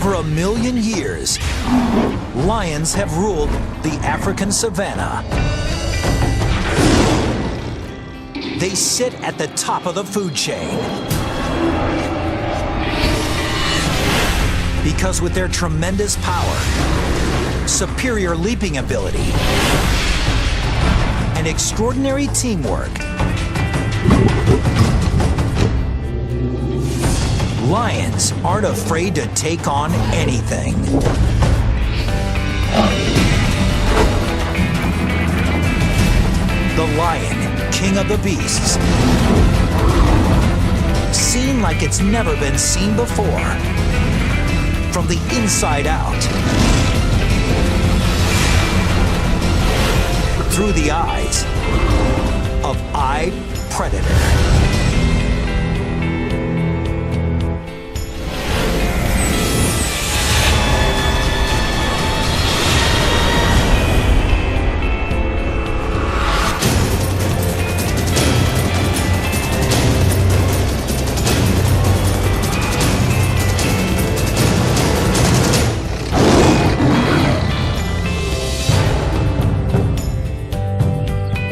over 1 million years, lions have ruled the African savanna. They sit at the top of the food chain. Because with their tremendous power, superior leaping ability, and extraordinary teamwork, lions aren't afraid to take on anything. The lion, king of the beasts, seen like it's never been seen before, from the inside out, through the eyes of Predator.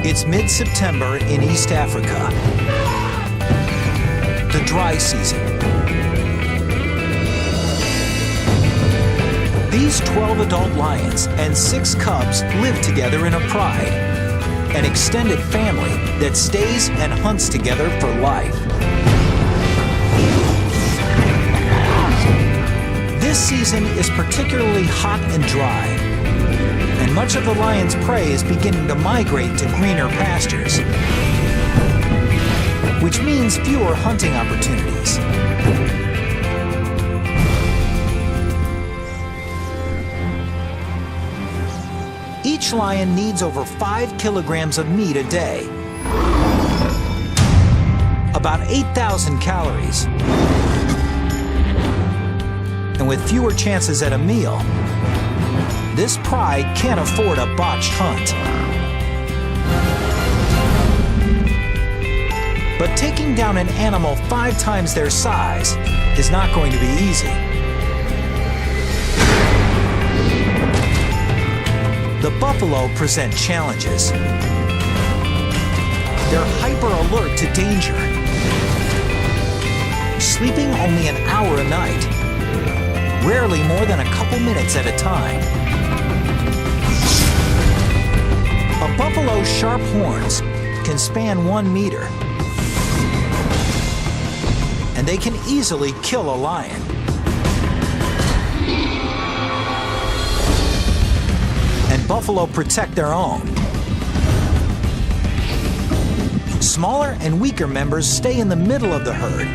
It's mid-September in East Africa, the dry season. These 12 adult lions and 6 cubs live together in a pride, an extended family that stays and hunts together for life. This season is particularly hot and dry, and much of the lion's prey is beginning to migrate to greener pastures, which means fewer hunting opportunities. Each lion needs over 5 kilograms of meat a day, about 8,000 calories, and with fewer chances at a meal, this pride can't afford a botched hunt. But taking down an animal 5 times their size is not going to be easy. The buffalo present challenges. They're hyper alert to danger, sleeping only an hour a night, rarely more than a couple minutes at a time. A buffalo's sharp horns can span 1 meter, and they can easily kill a lion. And buffalo protect their own. Smaller and weaker members stay in the middle of the herd,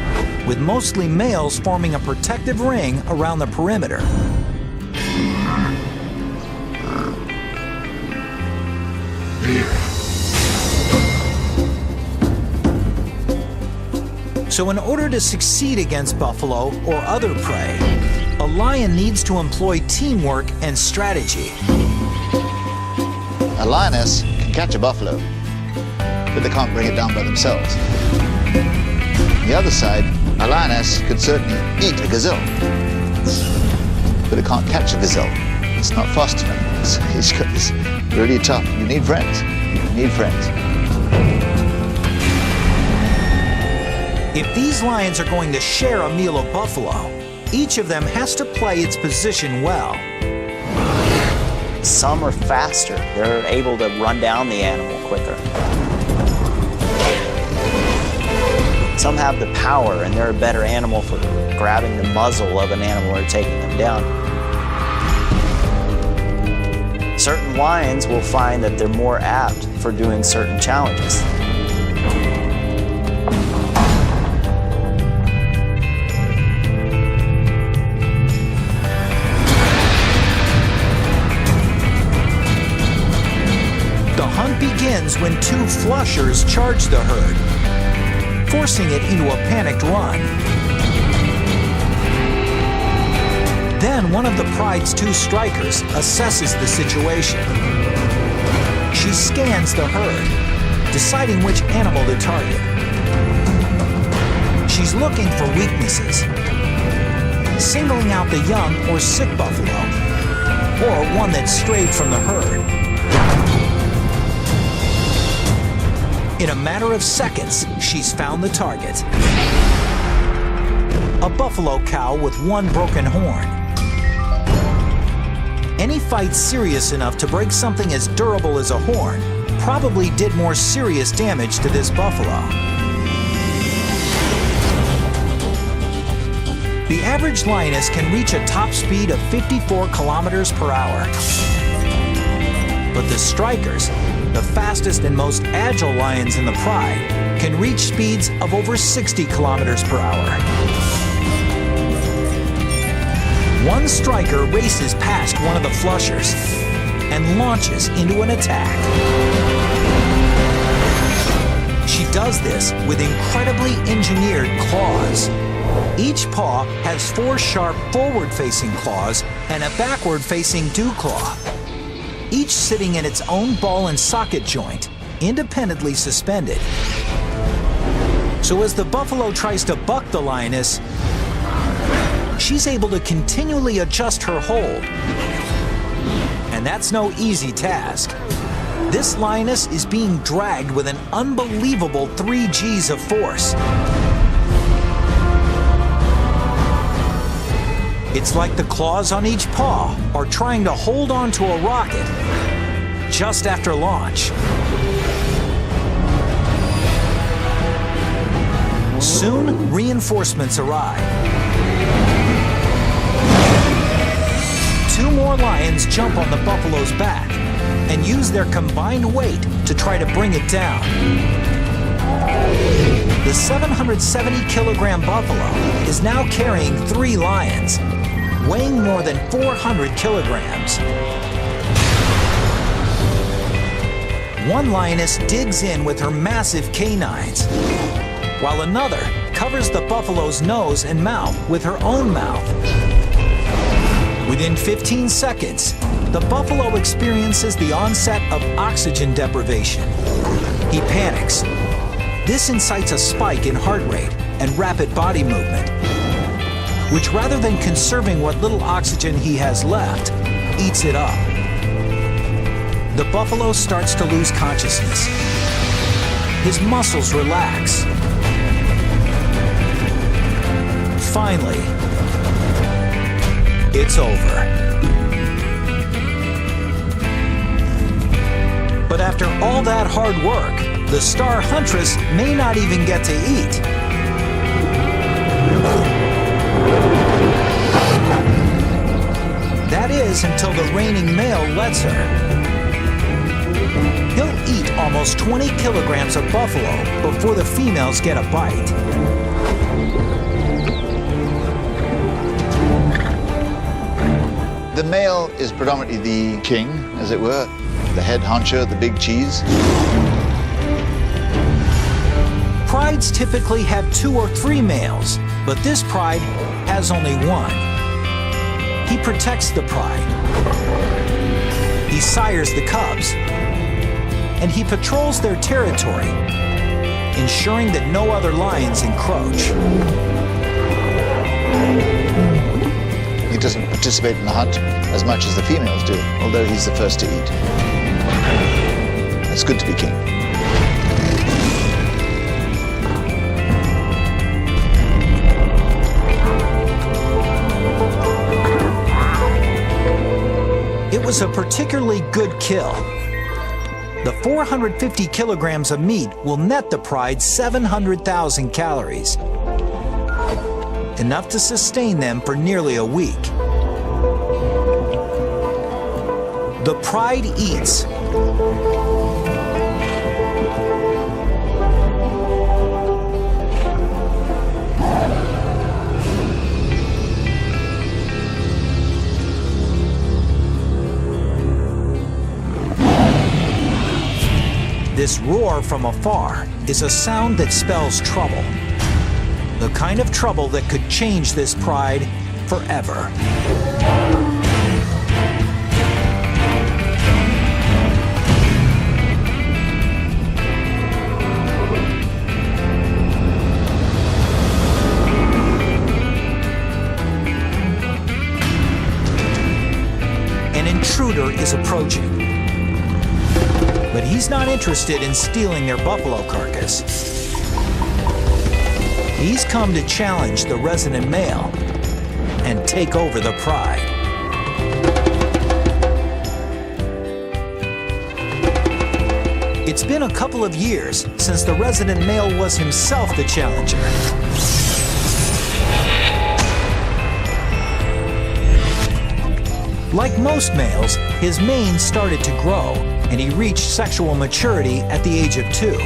with mostly males forming a protective ring around the perimeter. So in order to succeed against buffalo or other prey, a lion needs to employ teamwork and strategy. A lioness can catch a buffalo, but they can't bring it down by themselves. On the other side, a lioness could certainly eat a gazelle, but it can't catch a gazelle. It's not fast enough. It's really tough. You need friends. You need friends. If these lions are going to share a meal of buffalo, each of them has to play its position well. Some are faster. They're able to run down the animal quicker. Some have the power, and they're a better animal for grabbing the muzzle of an animal or taking them down. Certain lions will find that they're more apt for doing certain challenges. The hunt begins when 2 flushers charge the herd, forcing it into a panicked run. Then one of the pride's 2 strikers assesses the situation. She scans the herd, deciding which animal to target. She's looking for weaknesses, singling out the young or sick buffalo, or one that strayed from the herd. In a matter of seconds, she's found the target. A buffalo cow with one broken horn. Any fight serious enough to break something as durable as a horn probably did more serious damage to this buffalo. The average lioness can reach a top speed of 54 kilometers per hour. But the strikers, the fastest and most agile lions in the pride, can reach speeds of over 60 kilometers per hour. One striker races past one of the flushers and launches into an attack. She does this with incredibly engineered claws. Each paw has 4 sharp forward-facing claws and a backward-facing dew claw, each sitting in its own ball and socket joint, independently suspended. So as the buffalo tries to buck the lioness, she's able to continually adjust her hold. And that's no easy task. This lioness is being dragged with an unbelievable 3 Gs of force. It's like the claws on each paw are trying to hold on to a rocket just after launch. Soon, reinforcements arrive. 2 more lions jump on the buffalo's back and use their combined weight to try to bring it down. The 770-kilogram buffalo is now carrying 3 lions, weighing more than 400 kilograms. One lioness digs in with her massive canines, while another covers the buffalo's nose and mouth with her own mouth. Within 15 seconds, the buffalo experiences the onset of oxygen deprivation. He panics. This incites a spike in heart rate and rapid body movement, which, rather than conserving what little oxygen he has left, eats it up. The buffalo starts to lose consciousness. His muscles relax. Finally, it's over. But after all that hard work, the star huntress may not even get to eat. That is until the reigning male lets her. He'll eat almost 20 kilograms of buffalo before the females get a bite. The male is predominantly the king, as it were, the head honcho, the big cheese. Prides typically have 2 or 3 males, but this pride has only 1. He protects the pride. He sires the cubs. And he patrols their territory, ensuring that no other lions encroach. He doesn't participate in the hunt as much as the females do, although he's the first to eat. It's good to be king. It was a particularly good kill. The 450 kilograms of meat will net the pride 700,000 calories, enough to sustain them for nearly a week. The pride eats. This roar from afar is a sound that spells trouble. The kind of trouble that could change this pride forever. he's not interested in stealing their buffalo carcass. He's come to challenge the resident male and take over the pride. It's been a couple of years since the resident male was himself the challenger. Like most males, his mane started to grow, and he reached sexual maturity at the age of 2.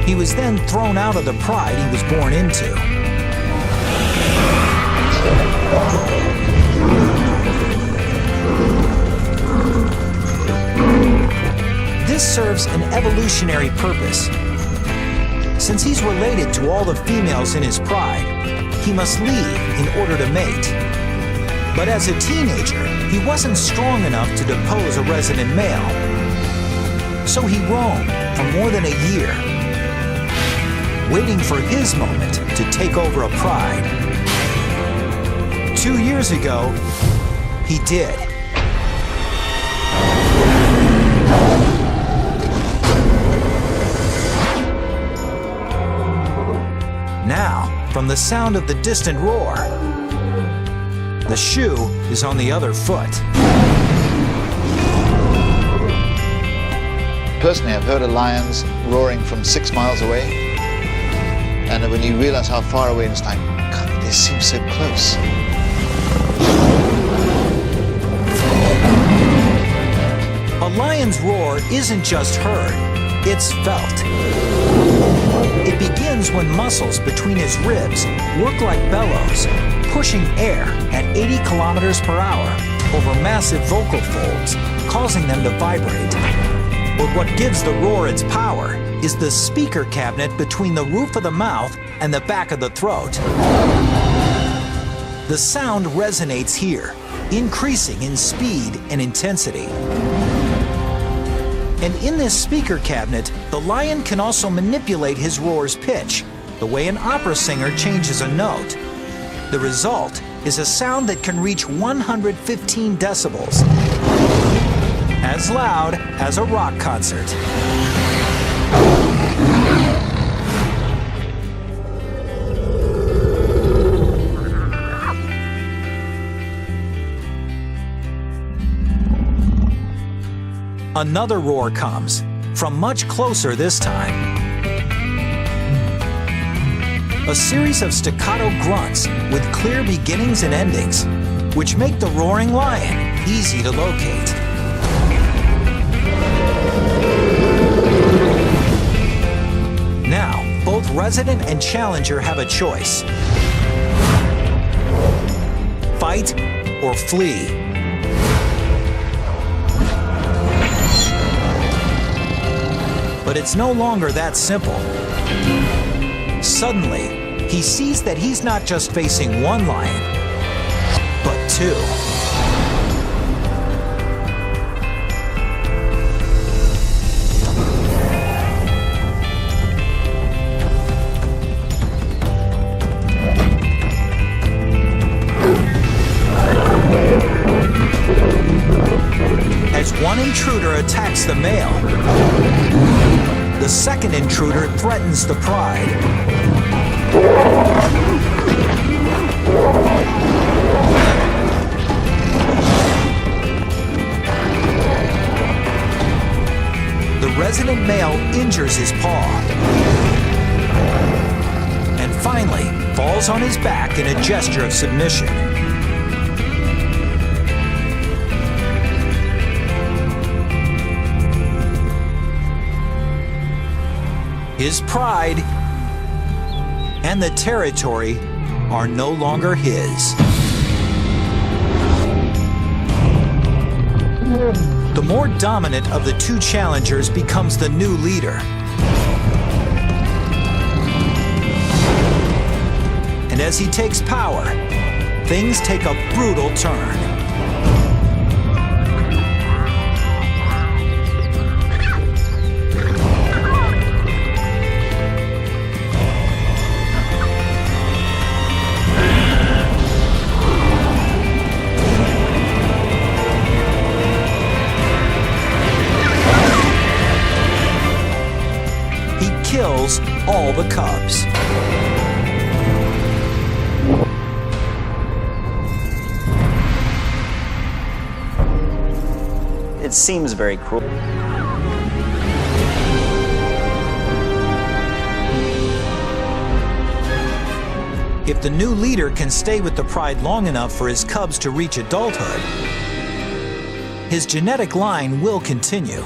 He was then thrown out of the pride he was born into. This serves an evolutionary purpose. Since he's related to all the females in his pride, he must leave in order to mate. But as a teenager, he wasn't strong enough to depose a resident male. So he roamed for more than a year, waiting for his moment to take over a pride. 2 years ago, he did. Now, from the sound of the distant roar, the shoe is on the other foot. Personally, I've heard of lions roaring from 6 miles away. And when you realize how far away, it's like, God, they seem so close. A lion's roar isn't just heard, it's felt. It begins when muscles between his ribs work like bellows, pushing air at 80 kilometers per hour over massive vocal folds, causing them to vibrate. But what gives the roar its power is the speaker cabinet between the roof of the mouth and the back of the throat. The sound resonates here, increasing in speed and intensity. And in this speaker cabinet, the lion can also manipulate his roar's pitch, the way an opera singer changes a note. The result is a sound that can reach 115 decibels, as loud as a rock concert. Another roar comes, from much closer this time. A series of staccato grunts with clear beginnings and endings, which make the roaring lion easy to locate. Now, both resident and challenger have a choice: fight or flee. But it's no longer that simple. Suddenly, he sees that he's not just facing one lion, but 2. As one intruder attacks the male, the second intruder threatens the pride. The resident male injures his paw and finally falls on his back in a gesture of submission. His pride and the territory are no longer his. The more dominant of the 2 challengers becomes the new leader. And as he takes power, things take a brutal turn. kills all the cubs. It seems very cruel. If the new leader can stay with the pride long enough for his cubs to reach adulthood, his genetic line will continue.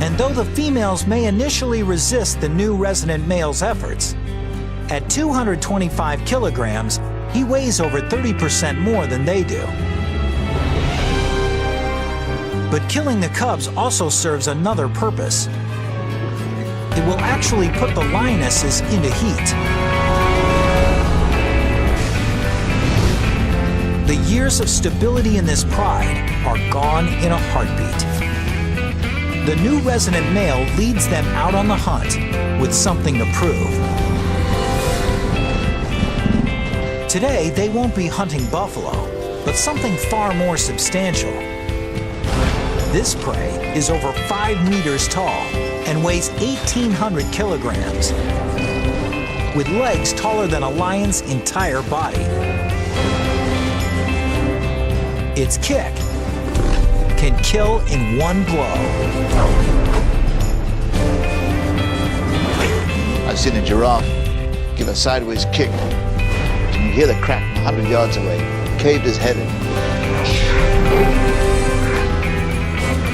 And though the females may initially resist the new resident male's efforts, at 225 kilograms, he weighs over 30% more than they do. But killing the cubs also serves another purpose. It will actually put the lionesses into heat. The years of stability in this pride are gone in a heartbeat. The new resident male leads them out on the hunt with something to prove. Today, they won't be hunting buffalo, but something far more substantial. This prey is over 5 meters tall and weighs 1,800 kilograms, with legs taller than a lion's entire body. Its kick can kill in one blow. I've seen a giraffe give a sideways kick. You hear the crack 100 yards away. Caved his head in.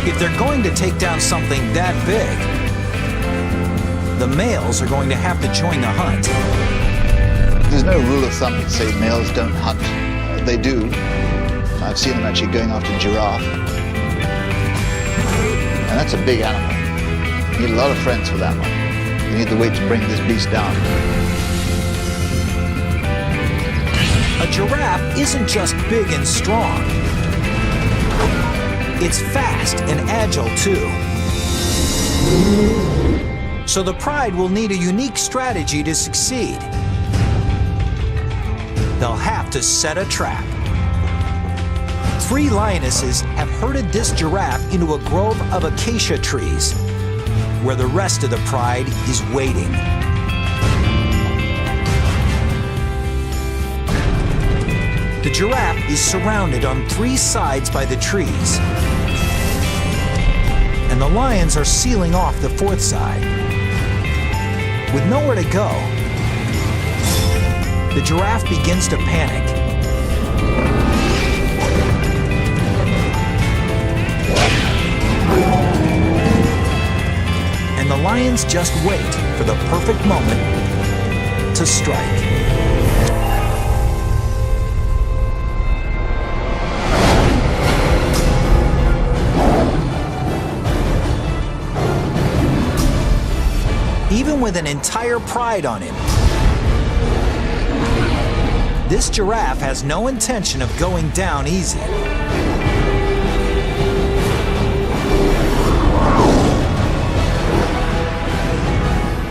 If they're going to take down something that big, the males are going to have to join the hunt. There's no rule of thumb that says males don't hunt. They do. I've seen them actually going after a giraffe. And that's a big animal. You need a lot of friends for that one. You need the weight to bring this beast down. A giraffe isn't just big and strong. It's fast and agile too. So the pride will need a unique strategy to succeed. They'll have to set a trap. 3 lionesses have herded this giraffe into a grove of acacia trees, where the rest of the pride is waiting. The giraffe is surrounded on 3 sides by the trees, and the lions are sealing off the 4th side. With nowhere to go, the giraffe begins to panic. And the lions just wait for the perfect moment to strike. Even with an entire pride on him, this giraffe has no intention of going down easy.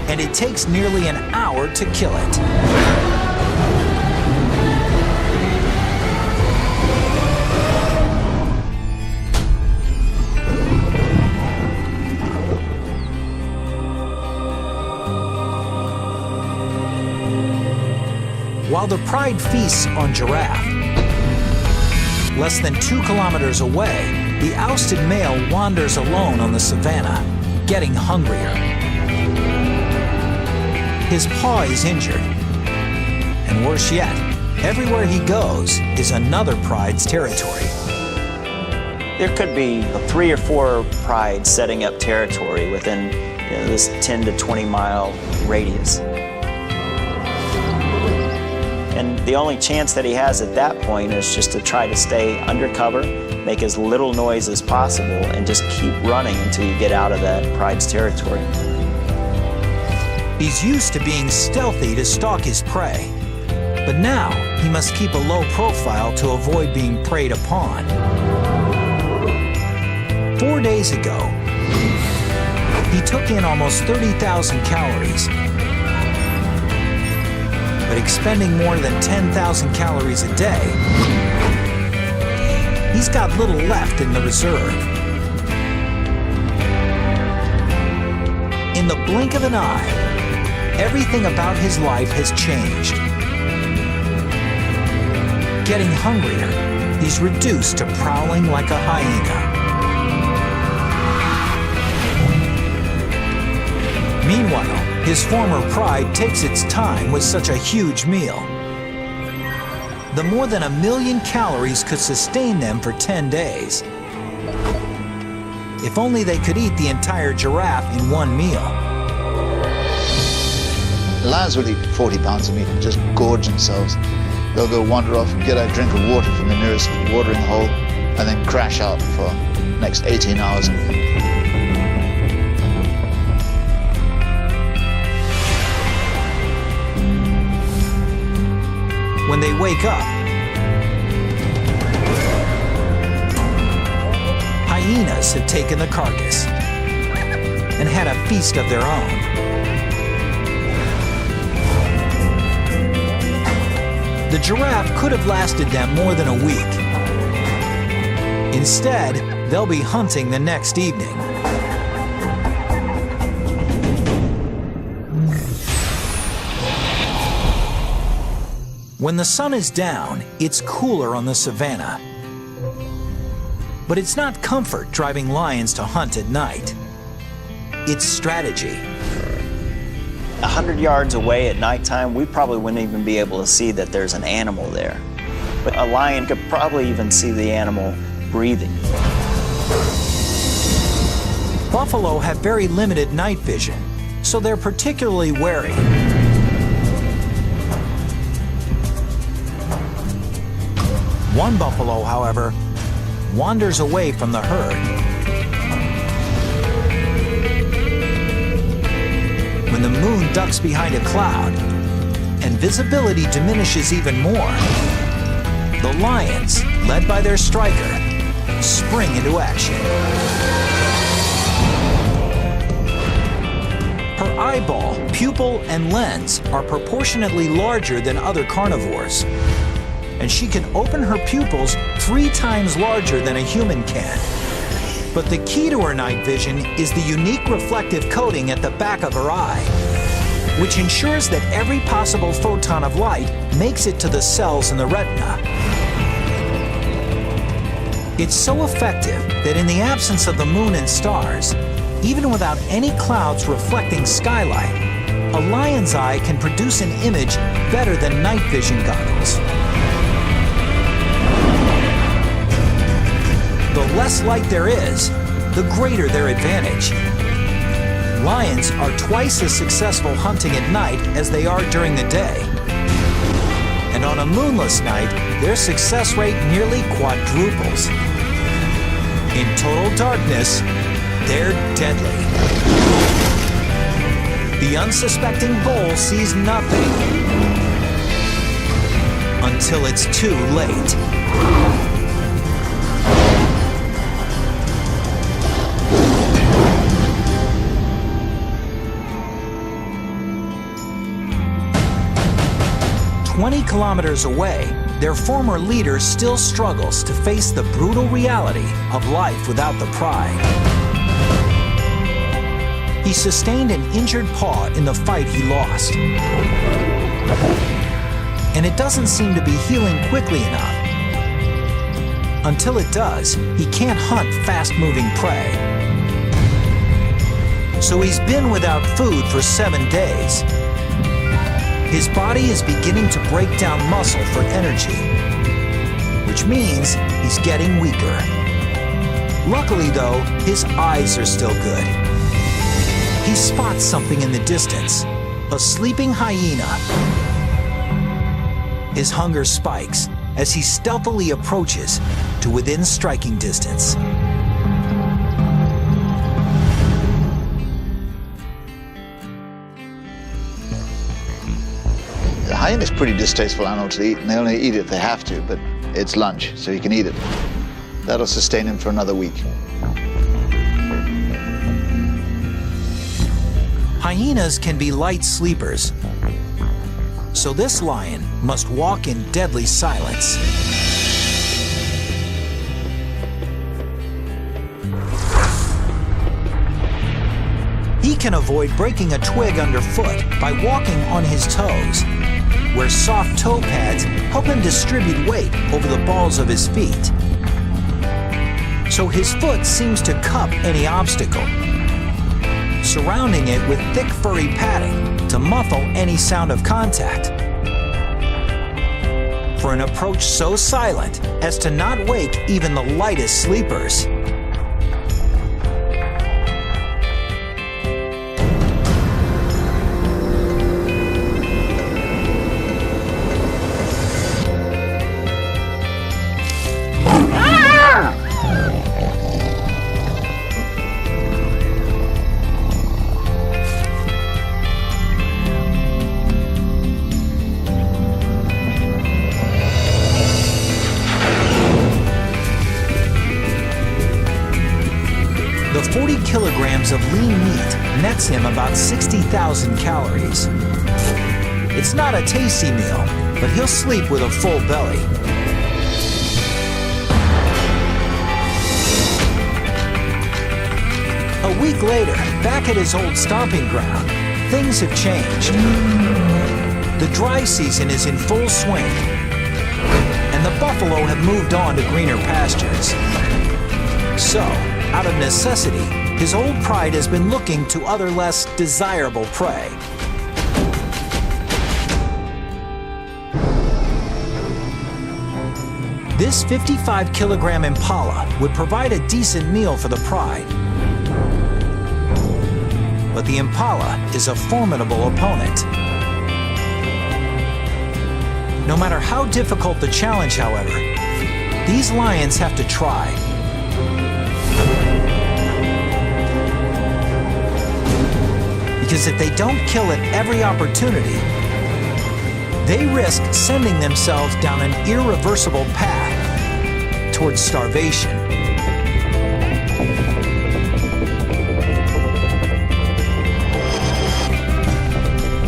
And it takes nearly an hour to kill it. While the pride feasts on giraffe, less than 2 kilometers away, the ousted male wanders alone on the savanna, getting hungrier. His paw is injured, and worse yet, everywhere he goes is another pride's territory. There could be 3 or 4 prides setting up territory within this 10 to 20 mile radius. And the only chance that he has at that point is just to try to stay undercover, make as little noise as possible, and just keep running until you get out of that pride's territory. He's used to being stealthy to stalk his prey, but now he must keep a low profile to avoid being preyed upon. 4 days ago, he took in almost 30,000 calories, but expending more than 10,000 calories a day, he's got little left in the reserve. In the blink of an eye, everything about his life has changed. Getting hungrier, he's reduced to prowling like a hyena. Meanwhile, his former pride takes its time with such a huge meal. The more than 1 million calories could sustain them for 10 days. If only they could eat the entire giraffe in one meal. Lions will eat 40 pounds of meat and just gorge themselves. They'll go wander off and get a drink of water from the nearest watering hole and then crash out for the next 18 hours. When they wake up, hyenas have taken the carcass and had a feast of their own. The giraffe could have lasted them more than a week. Instead, they'll be hunting the next evening. When the sun is down, it's cooler on the savannah. But it's not comfort driving lions to hunt at night. It's strategy. 100 yards away at nighttime, we probably wouldn't even be able to see that there's an animal there. But a lion could probably even see the animal breathing. Buffalo have very limited night vision, so they're particularly wary. One buffalo, however, wanders away from the herd. When the moon ducks behind a cloud and visibility diminishes even more, the lions, led by their striker, spring into action. Her eyeball, pupil, and lens are proportionately larger than other carnivores, and she can open her pupils 3 times larger than a human can. But the key to her night vision is the unique reflective coating at the back of her eye, which ensures that every possible photon of light makes it to the cells in the retina. It's so effective that in the absence of the moon and stars, even without any clouds reflecting skylight, a lion's eye can produce an image better than night vision goggles. The less light there is, the greater their advantage. Lions are twice as successful hunting at night as they are during the day. And on a moonless night, their success rate nearly quadruples. In total darkness, they're deadly. The unsuspecting bull sees nothing until it's too late. "20 kilometers away, their former leader still struggles to face the brutal reality of life without the pride. He sustained an injured paw in the fight he lost. And it doesn't seem to be healing quickly enough. Until it does, he can't hunt fast-moving prey. So he's been without food for 7 days. His body is beginning to break down muscle for energy, which means he's getting weaker. Luckily, though, his eyes are still good. He spots something in the distance, a sleeping hyena. His hunger spikes as he stealthily approaches to within striking distance. The hyena is a pretty distasteful animal to eat, and they only eat it if they have to, but it's lunch, so he can eat it. That'll sustain him for another week. Hyenas can be light sleepers, so this lion must walk in deadly silence. He can avoid breaking a twig underfoot by walking on his toes, where soft toe pads help him distribute weight over the balls of his feet. So his foot seems to cup any obstacle, surrounding it with thick furry padding to muffle any sound of contact. For an approach so silent as to not wake even the lightest sleepers. The 40 kilograms of lean meat nets him about 60,000 calories. It's not a tasty meal, but he'll sleep with a full belly. A week later, back at his old stomping ground, things have changed. The dry season is in full swing, and the buffalo have moved on to greener pastures. So, out of necessity, his old pride has been looking to other less desirable prey. This 55-kilogram impala would provide a decent meal for the pride. But the impala is a formidable opponent. No matter how difficult the challenge, however, these lions have to try. Because if they don't kill at every opportunity, they risk sending themselves down an irreversible path towards starvation.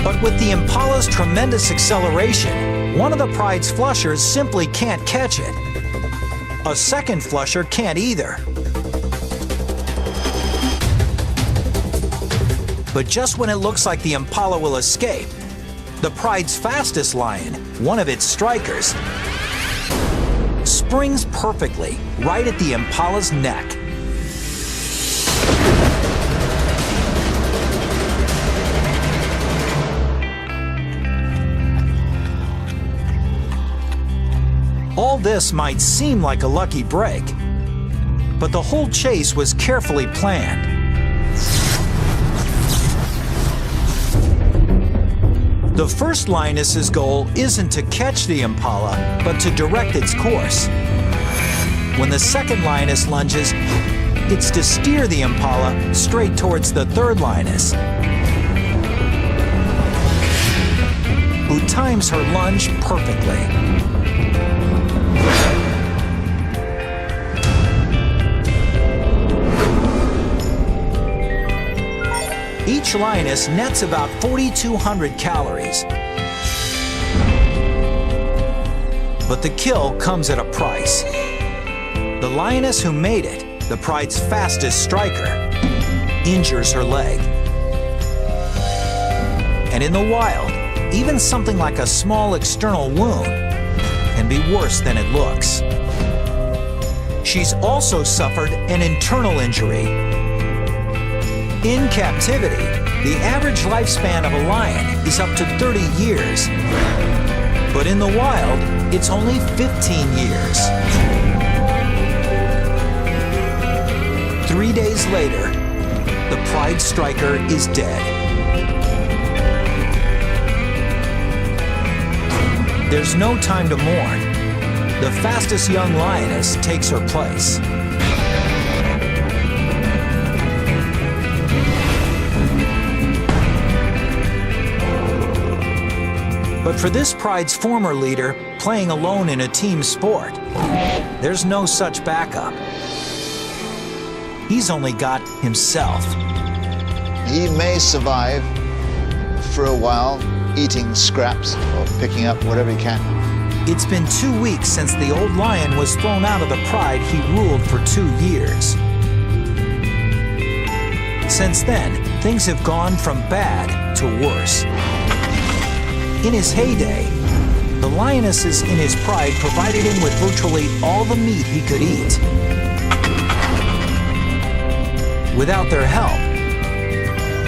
But with the impala's tremendous acceleration, one of the pride's flushers simply can't catch it. A second flusher can't either. But just when it looks like the impala will escape, the pride's fastest lion, one of its strikers, springs perfectly right at the impala's neck. All this might seem like a lucky break, but the whole chase was carefully planned. The first lioness's goal isn't to catch the impala, but to direct its course. When the second lioness lunges, it's to steer the impala straight towards the third lioness, who times her lunge perfectly. Each lioness nets about 4,200 calories. But the kill comes at a price. The lioness who made it, the pride's fastest striker, injures her leg. And in the wild, even something like a small external wound can be worse than it looks. She's also suffered an internal injury. In captivity, the average lifespan of a lion is up to 30 years. But in the wild, it's only 15 years. 3 days later, the pride striker is dead. There's no time to mourn. The fastest young lioness takes her place. But for this pride's former leader, playing alone in a team sport, there's no such backup. He's only got himself. He may survive for a while, eating scraps or picking up whatever he can. It's been 2 weeks since the old lion was thrown out of the pride he ruled for 2 years. Since then, things have gone from bad to worse. In his heyday, the lionesses in his pride provided him with virtually all the meat he could eat. Without their help,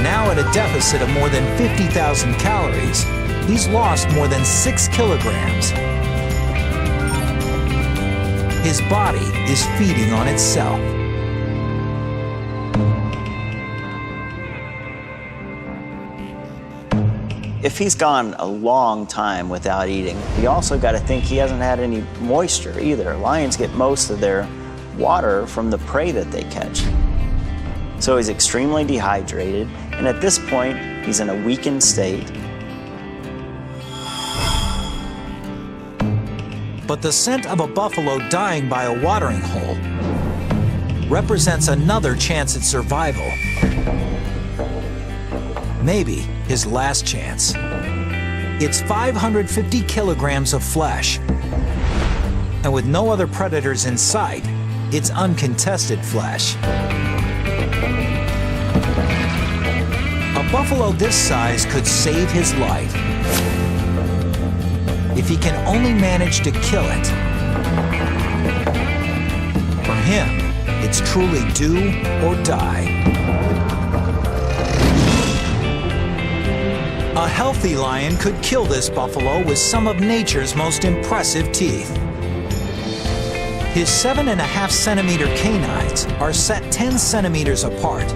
now at a deficit of more than 50,000 calories, he's lost more than 6 kilograms. His body is feeding on itself. If he's gone a long time without eating, you also got to think he hasn't had any moisture either. Lions get most of their water from the prey that they catch. So he's extremely dehydrated, and at this point, he's in a weakened state. But the scent of a buffalo dying by a watering hole represents another chance at survival. Maybe his last chance. It's 550 kilograms of flesh. And with no other predators in sight, it's uncontested flesh. A buffalo this size could save his life if he can only manage to kill it. For him, it's truly do or die. A healthy lion could kill this buffalo with some of nature's most impressive teeth. His 7.5 centimeter canines are set 10 centimeters apart,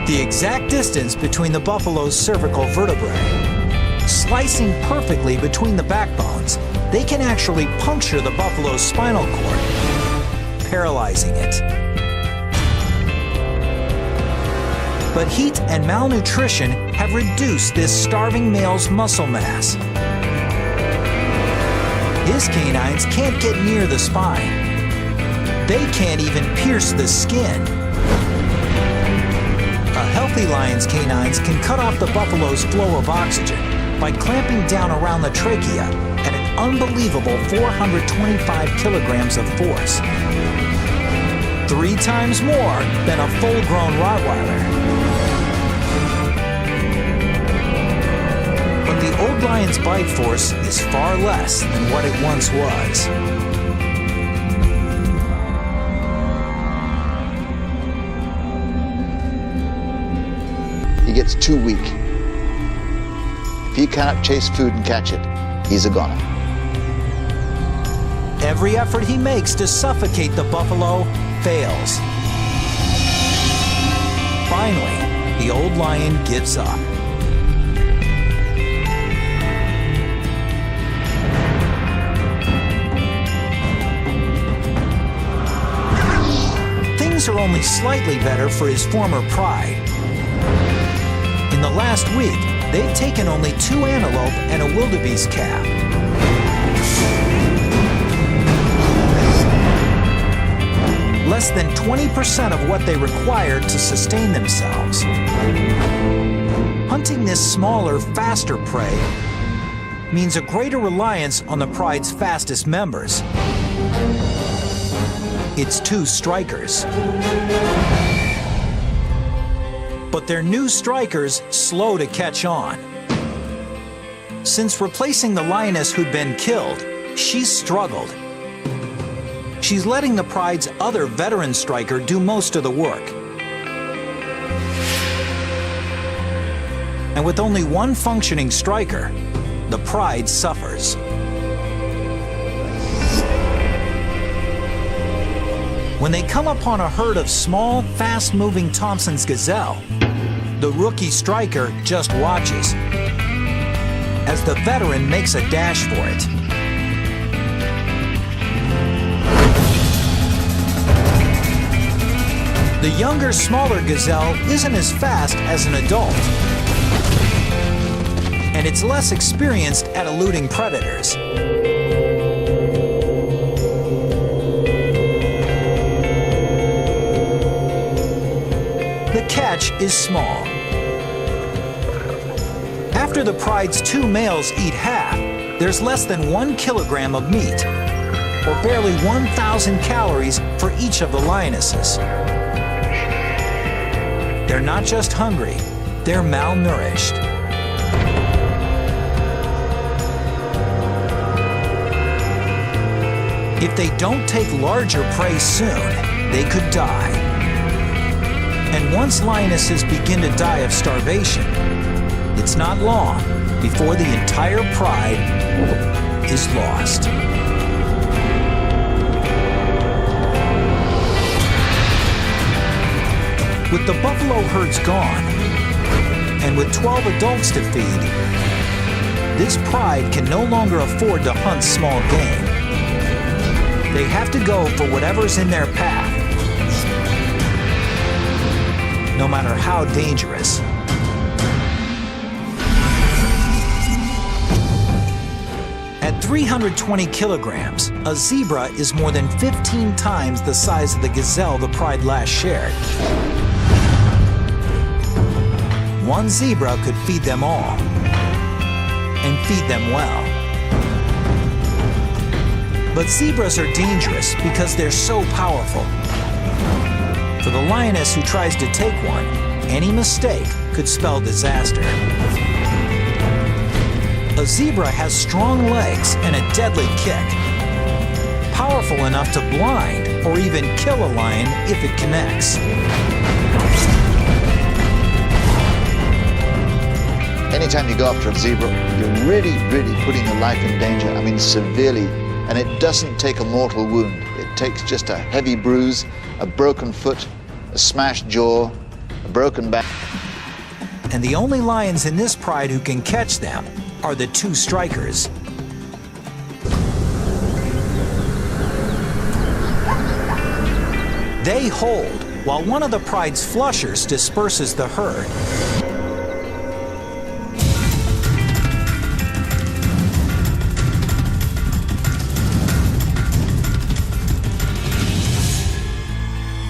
the exact distance between the buffalo's cervical vertebrae. Slicing perfectly between the backbones, they can actually puncture the buffalo's spinal cord, paralyzing it. But heat and malnutrition have reduced this starving male's muscle mass. His canines can't get near the spine. They can't even pierce the skin. A healthy lion's canines can cut off the buffalo's flow of oxygen by clamping down around the trachea at an unbelievable 425 kilograms of force. 3 times more than a full-grown Rottweiler. But the old lion's bite force is far less than what it once was. He gets too weak. If he cannot chase food and catch it, he's a goner. Every effort he makes to suffocate the buffalo fails. Finally, the old lion gives up. Things are only slightly better for his former pride. In the last week, they've taken only 2 antelope and a wildebeest calf. Less than 20% of what they required to sustain themselves. Hunting this smaller, faster prey means a greater reliance on the pride's fastest members, its 2 strikers. But their new strikers slow to catch on. Since replacing the lioness who'd been killed, she's struggled. She's letting the pride's other veteran striker do most of the work. And with only one functioning striker, the pride suffers. When they come upon a herd of small, fast-moving Thompson's gazelle, the rookie striker just watches as the veteran makes a dash for it. The younger, smaller gazelle isn't as fast as an adult, and it's less experienced at eluding predators. The catch is small. After the pride's 2 males eat half, there's less than 1 kilogram of meat, or barely 1,000 calories for each of the lionesses. They're not just hungry, they're malnourished. If they don't take larger prey soon, they could die. And once lionesses begin to die of starvation, it's not long before the entire pride is lost. With the buffalo herds gone, and with 12 adults to feed, this pride can no longer afford to hunt small game. They have to go for whatever's in their path, no matter how dangerous. At 320 kilograms, a zebra is more than 15 times the size of the gazelle the pride last shared. One zebra could feed them all, and feed them well. But zebras are dangerous because they're so powerful. For the lioness who tries to take one, any mistake could spell disaster. A zebra has strong legs and a deadly kick, powerful enough to blind or even kill a lion if it connects. Anytime you go after a zebra, you're really putting your life in danger. I mean, severely. And it doesn't take a mortal wound. It takes just a heavy bruise, a broken foot, a smashed jaw, a broken back. And the only lions in this pride who can catch them are the two strikers. They hold while one of the pride's flushers disperses the herd.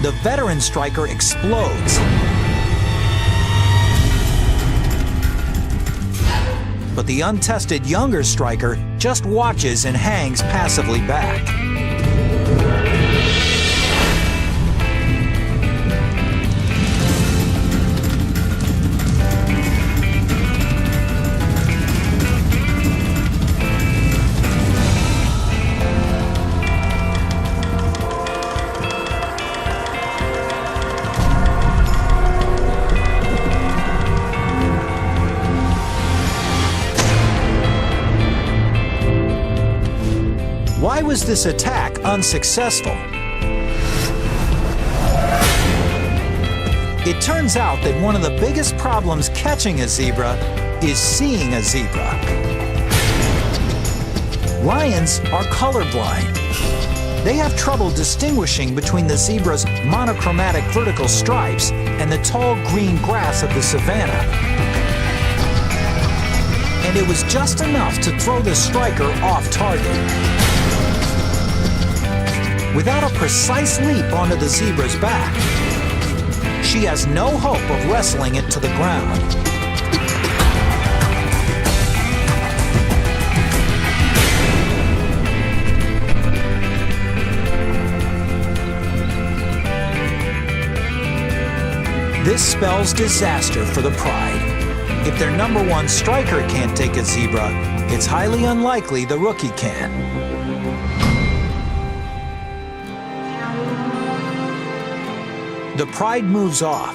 The veteran striker explodes. But the untested younger striker just watches and hangs passively back. Why was this attack unsuccessful? It turns out that one of the biggest problems catching a zebra is seeing a zebra. Lions are colorblind. They have trouble distinguishing between the zebra's monochromatic vertical stripes and the tall green grass of the savanna. And it was just enough to throw the striker off target. Without a precise leap onto the zebra's back, she has no hope of wrestling it to the ground. This spells disaster for the pride. If their number one striker can't take a zebra, it's highly unlikely the rookie can. The pride moves off,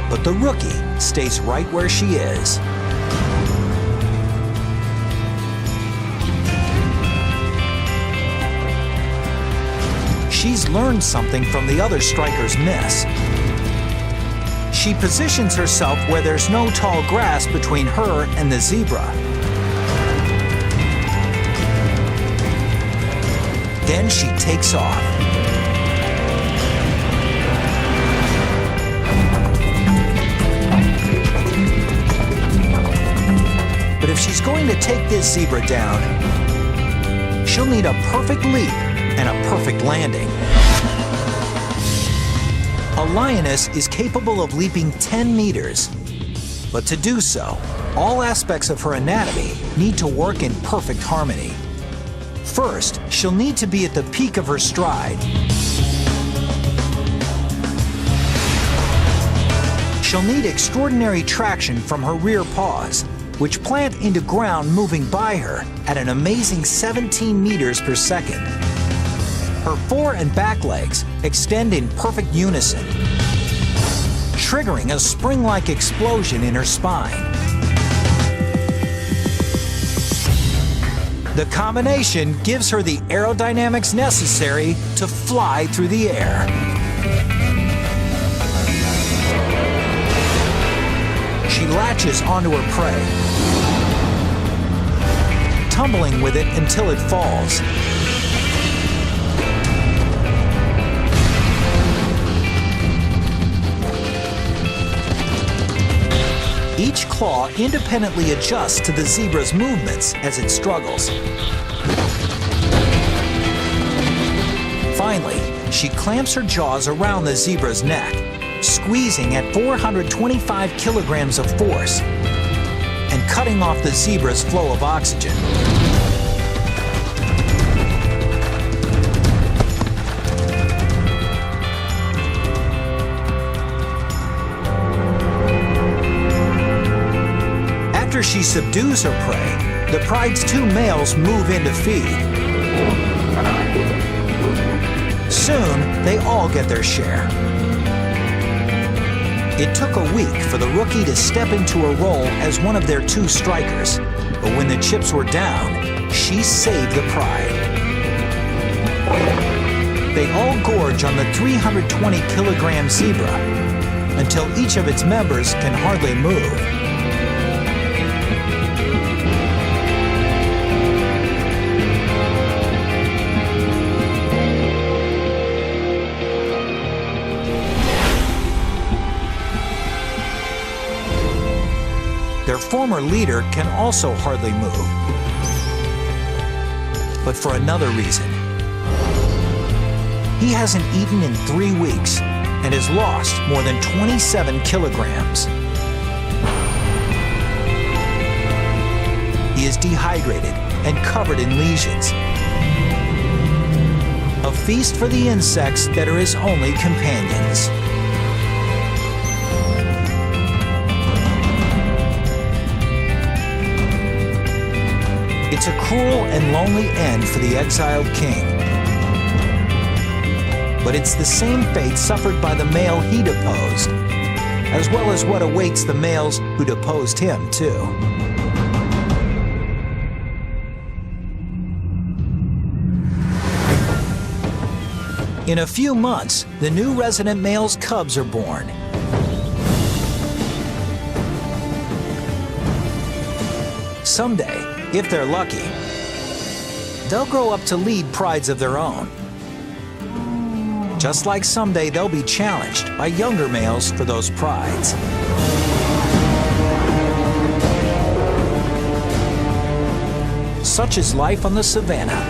but the rookie stays right where she is. She's learned something from the other striker's miss. She positions herself where there's no tall grass between her and the zebra. Then she takes off. But if she's going to take this zebra down, she'll need a perfect leap and a perfect landing. A lioness is capable of leaping 10 meters, but to do so, all aspects of her anatomy need to work in perfect harmony. First, she'll need to be at the peak of her stride. she'll need extraordinary traction from her rear paws, which plant into ground moving by her at an amazing 17 meters per second. Her fore and back legs extend in perfect unison, triggering a spring-like explosion in her spine. The combination gives her the aerodynamics necessary to fly through the air. She latches onto her prey, tumbling with it until it falls. Each claw independently adjusts to the zebra's movements as it struggles. Finally, she clamps her jaws around the zebra's neck, squeezing at 425 kilograms of force and cutting off the zebra's flow of oxygen. After she subdues her prey, the pride's two males move in to feed. Soon, they all get their share. It took a week for the rookie to step into a role as one of their two strikers, but when the chips were down, she saved the pride. They all gorge on the 320-kilogram zebra until each of its members can hardly move. Their former leader can also hardly move, but for another reason. He hasn't eaten in 3 weeks and has lost more than 27 kilograms. He is dehydrated and covered in lesions. A feast for the insects that are his only companions. It's a cruel and lonely end for the exiled king. But it's the same fate suffered by the male he deposed, as well as what awaits the males who deposed him, too. In a few months, the new resident male's cubs are born. Someday, if they're lucky, they'll grow up to lead prides of their own. Just like someday they'll be challenged by younger males for those prides. Such is life on the savannah.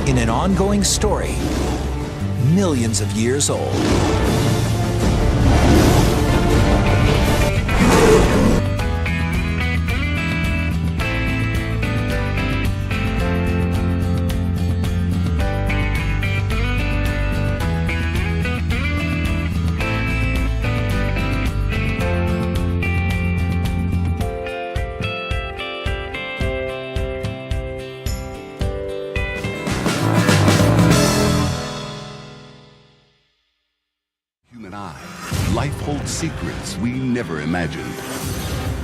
In an ongoing story, millions of years old. Life holds secrets we never imagined.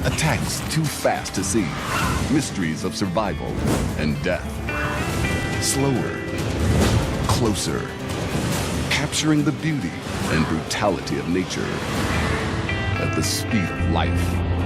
Attacks too fast to see. Mysteries of survival and death. Slower, closer. Capturing the beauty and brutality of nature at the speed of life.